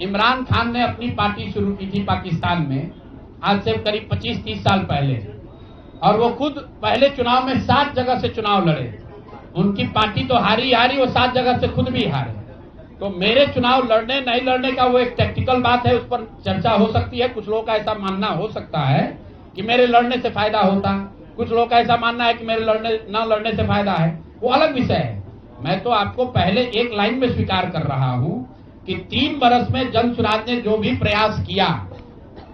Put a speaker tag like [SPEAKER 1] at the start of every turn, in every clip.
[SPEAKER 1] इमरान खान ने अपनी पार्टी शुरू की थी पाकिस्तान में, आज से करीब 25-30 साल पहले, और वो खुद पहले चुनाव में 7 जगह से चुनाव लड़े। उनकी पार्टी तो हारी, वो 7 जगह से खुद भी हारे। तो मेरे चुनाव लड़ने नहीं लड़ने का वो एक टेक्निकल बात है, उस पर चर्चा हो सकती है। कुछ लोगों का ऐसा मानना हो सकता है कि मेरे लड़ने से फायदा होता, कुछ लोगों का ऐसा मानना है कि मेरे न लड़ने से फायदा है, वो अलग विषय है। मैं तो आपको पहले एक लाइन में स्वीकार कर रहा हूं कि 3 बरस में जन स्वराज ने जो भी प्रयास किया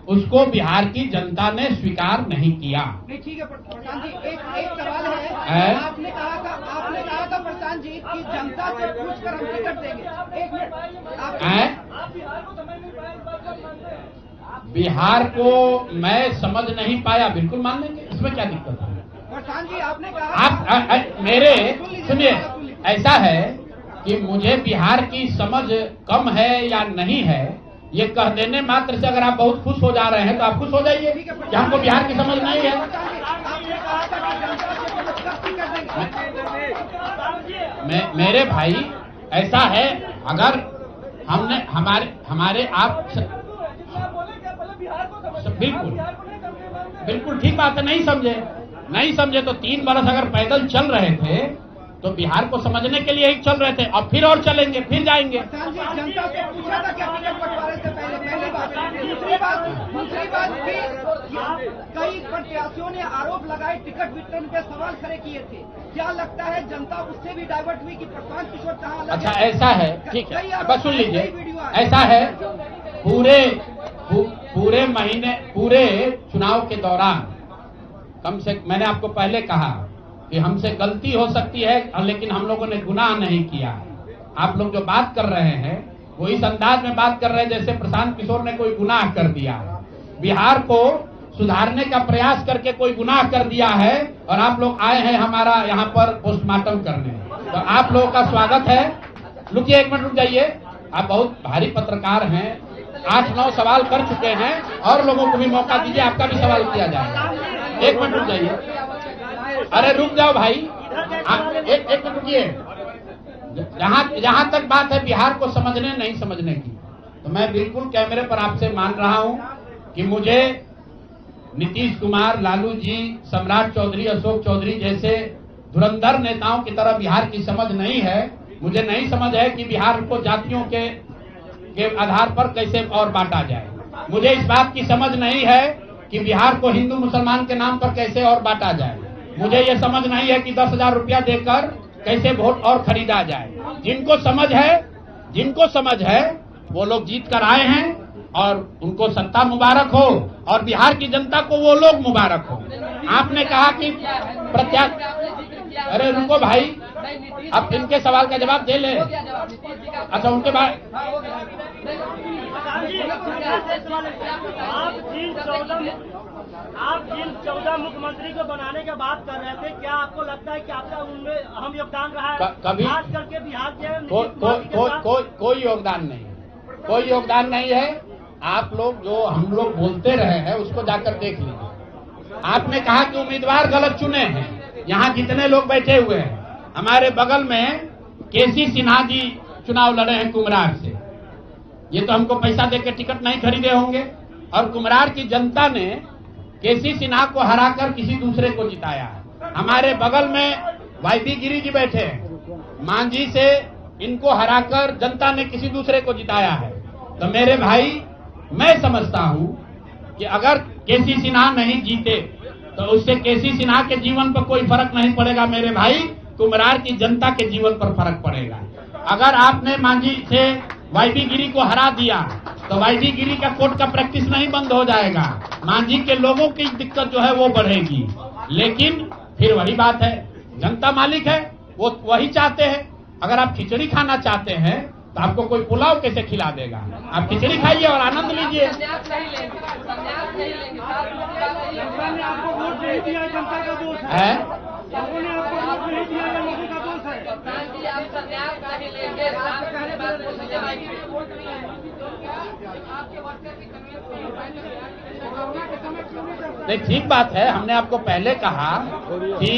[SPEAKER 1] उसको बिहार की जनता ने स्वीकार नहीं किया।
[SPEAKER 2] नहीं, ठीक है प्रशांत जी, एक सवाल है। आपने कहा था प्रशांत जी कि जनता से पूछकर हम टिकट देंगे। 1 मिनट, आप
[SPEAKER 1] बिहार को मैं समझ नहीं पाया, बिल्कुल मान लेंगे, इसमें क्या दिक्कत है?
[SPEAKER 2] प्रशांत जी आपने कहा
[SPEAKER 1] आप मेरे सुनिए, ऐसा है कि मुझे बिहार की समझ कम है या नहीं है, ये कह देने मात्र से अगर आप बहुत खुश हो जा रहे हैं तो आप खुश हो जाइए कि हमको बिहार की समझ नहीं है। मेरे भाई ऐसा है, अगर हमने हमारे आप बिल्कुल ठीक बात है, नहीं समझे तो 3 बरस अगर पैदल चल रहे थे तो बिहार को समझने के लिए ही चल रहे थे, अब फिर और चलेंगे, फिर जाएंगे।
[SPEAKER 2] जनता से पूछा था क्या टिकट बंटवारे से पहली बात। दूसरी बात भी कई प्रत्याशियों ने आरोप लगाए, टिकट वितरण पे सवाल खड़े किए थे। क्या लगता है जनता उससे भी डाइवर्ट हुई कि प्रशांत किशोर कहाँ अलग?
[SPEAKER 1] अच्छा ऐसा है, ठीक है, बस सुन लीजिए। ऐसा है, पूरे महीने, पूरे चुनाव के दौरान मैंने आपको पहले कहा कि हमसे गलती हो सकती है, लेकिन हम लोगों ने गुनाह नहीं किया। आप लोग जो बात कर रहे हैं वो इस अंदाज में बात कर रहे हैं जैसे प्रशांत किशोर ने कोई गुनाह कर दिया, बिहार को सुधारने का प्रयास करके कोई गुनाह कर दिया है, और आप लोग आए हैं हमारा यहाँ पर पोस्टमार्टम करने। तो आप लोगों का स्वागत है। रुकिए, 1 मिनट रुक जाइए, आप बहुत भारी पत्रकार हैं, 8-9 सवाल कर चुके हैं, और लोगों को भी मौका दीजिए, आपका भी सवाल किया जाएगा। 1 मिनट रुक जाइए, अरे रुक जाओ भाई, आप एक मिनट रुकिए। जहां तक बात है बिहार को समझने नहीं समझने की, तो मैं बिल्कुल कैमरे पर आपसे मान रहा हूं कि मुझे नीतीश कुमार, लालू जी, सम्राट चौधरी, अशोक चौधरी जैसे धुरंधर नेताओं की तरह बिहार की समझ नहीं है। मुझे नहीं समझ है कि बिहार को जातियों के आधार पर कैसे और बांटा जाए। मुझे इस बात की समझ नहीं है कि बिहार को हिंदू मुसलमान के नाम पर कैसे और बांटा जाए। मुझे ये समझ नहीं है कि 10,000 रुपया देकर कैसे वोट और खरीदा जाए। जिनको समझ है वो लोग जीत कर आए हैं, और उनको सत्ता मुबारक हो, और बिहार की जनता को वो लोग मुबारक हो। आपने कहा कि अरे रुको भाई, अब इनके सवाल का जवाब दे ले। अच्छा, उनके बाद
[SPEAKER 3] आप जिन 14 मुख्यमंत्री को बनाने की बात कर रहे थे, क्या आपको लगता है कि आपका उनमें अहम योगदान रहा है?
[SPEAKER 1] कभी
[SPEAKER 3] खास करके बिहार के
[SPEAKER 1] कोई योगदान नहीं है। आप लोग जो हम लोग बोलते रहे हैं उसको जाकर देख लीजिए। आपने कहा कि उम्मीदवार गलत चुने हैं। यहाँ जितने लोग बैठे हुए हैं, हमारे बगल में केसी सिन्हा जी चुनाव लड़े हैं कुम्हरार से। ये तो हमको पैसा देकर टिकट नहीं खरीदे होंगे, और कुम्हरार की जनता ने केसी सिन्हा को हराकर किसी दूसरे को जिताया है। हमारे बगल में वाईबी गिरी जी बैठे हैं, मांझी से इनको हराकर जनता ने किसी दूसरे को जिताया है। तो मेरे भाई, मैं समझता हूं कि अगर केसी सिन्हा नहीं जीते तो उससे केसी सिन्हा के जीवन पर कोई फर्क नहीं पड़ेगा मेरे भाई, कुम्हरार की जनता के जीवन पर फर्क पड़ेगा। अगर आपने मांझी से वाईबी गिरी को हरा दिया तो वाईबी गिरी का कोर्ट का प्रैक्टिस नहीं बंद हो जाएगा, मांझी के लोगों की दिक्कत जो है वो बढ़ेगी। लेकिन फिर वही बात है, जनता मालिक है, वो वही चाहते हैं। अगर आप खिचड़ी खाना चाहते हैं तो आपको कोई पुलाव कैसे खिला देगा? आप खिचड़ी खाइए और आनंद लीजिए। है नहीं, ठीक बात है। हमने आपको पहले कहा कि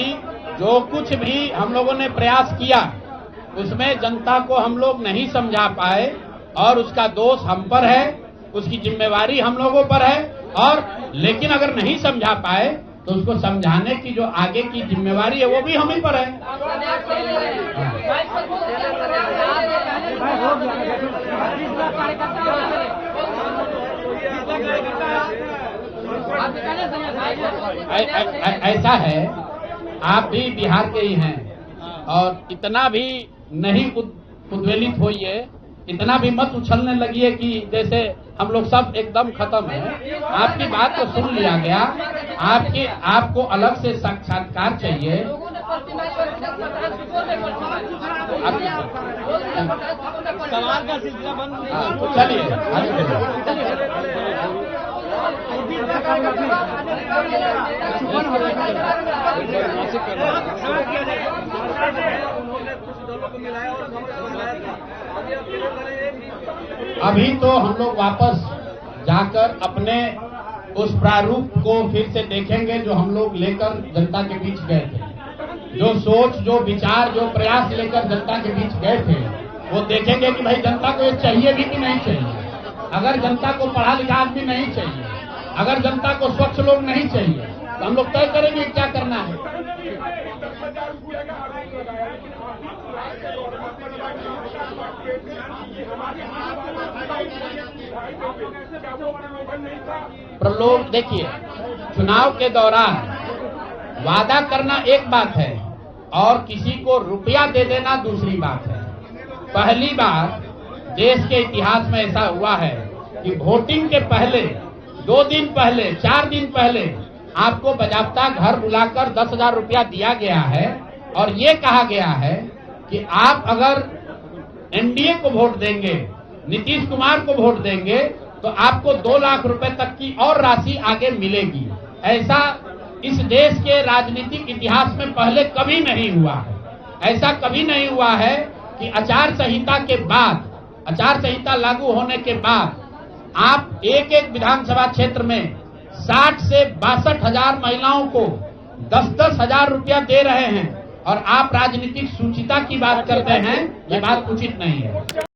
[SPEAKER 1] जो कुछ भी हम लोगों ने प्रयास किया उसमें जनता को हम लोग नहीं समझा पाए, और उसका दोष हम पर है, उसकी जिम्मेवारी हम लोगों पर है। और लेकिन अगर नहीं समझा पाए तो उसको समझाने की जो आगे की जिम्मेवारी है वो भी हम ही पर है। ऐसा है, आप भी बिहार के ही हैं और इतना भी नहीं उद्वेलित होइए, इतना भी मत उछलने लगिए कि जैसे हम लोग सब एकदम खत्म है। आपकी बात को सुन लिया गया, आपको अलग से साक्षात्कार चाहिए।
[SPEAKER 3] सवाल का सिलसिला बंद।
[SPEAKER 1] चलिए अभी तो हम लोग वापस जाकर अपने उस प्रारूप को फिर से देखेंगे जो हम लोग लेकर जनता के बीच गए थे। जो सोच, जो विचार, जो प्रयास लेकर जनता के बीच गए थे, वो देखेंगे कि भाई जनता को ये चाहिए भी कि नहीं चाहिए। अगर जनता को पढ़ा लिखा आदमी नहीं चाहिए, अगर जनता को स्वच्छ लोग नहीं चाहिए, तो हम लोग तय करेंगे क्या करना है। प्रलोभ, देखिए, चुनाव के दौरान वादा करना एक बात है और किसी को रुपया दे देना दूसरी बात है। पहली बार देश के इतिहास में ऐसा हुआ है कि वोटिंग के पहले 2 दिन पहले, 4 दिन पहले आपको बाजाबता घर बुलाकर 10,000 रुपया दिया गया है और ये कहा गया है कि आप अगर एनडीए को वोट देंगे, नीतीश कुमार को वोट देंगे, तो आपको 2 लाख रुपए तक की और राशि आगे मिलेगी। ऐसा इस देश के राजनीतिक इतिहास में पहले कभी नहीं हुआ है। ऐसा कभी नहीं हुआ है कि आचार संहिता के बाद, आचार संहिता लागू होने के बाद आप एक विधानसभा क्षेत्र में 60 से 62 हजार महिलाओं को 10-10 हजार रुपया दे रहे हैं और आप राजनीतिक सूचिता की बात करते हैं। ये बात उचित नहीं है।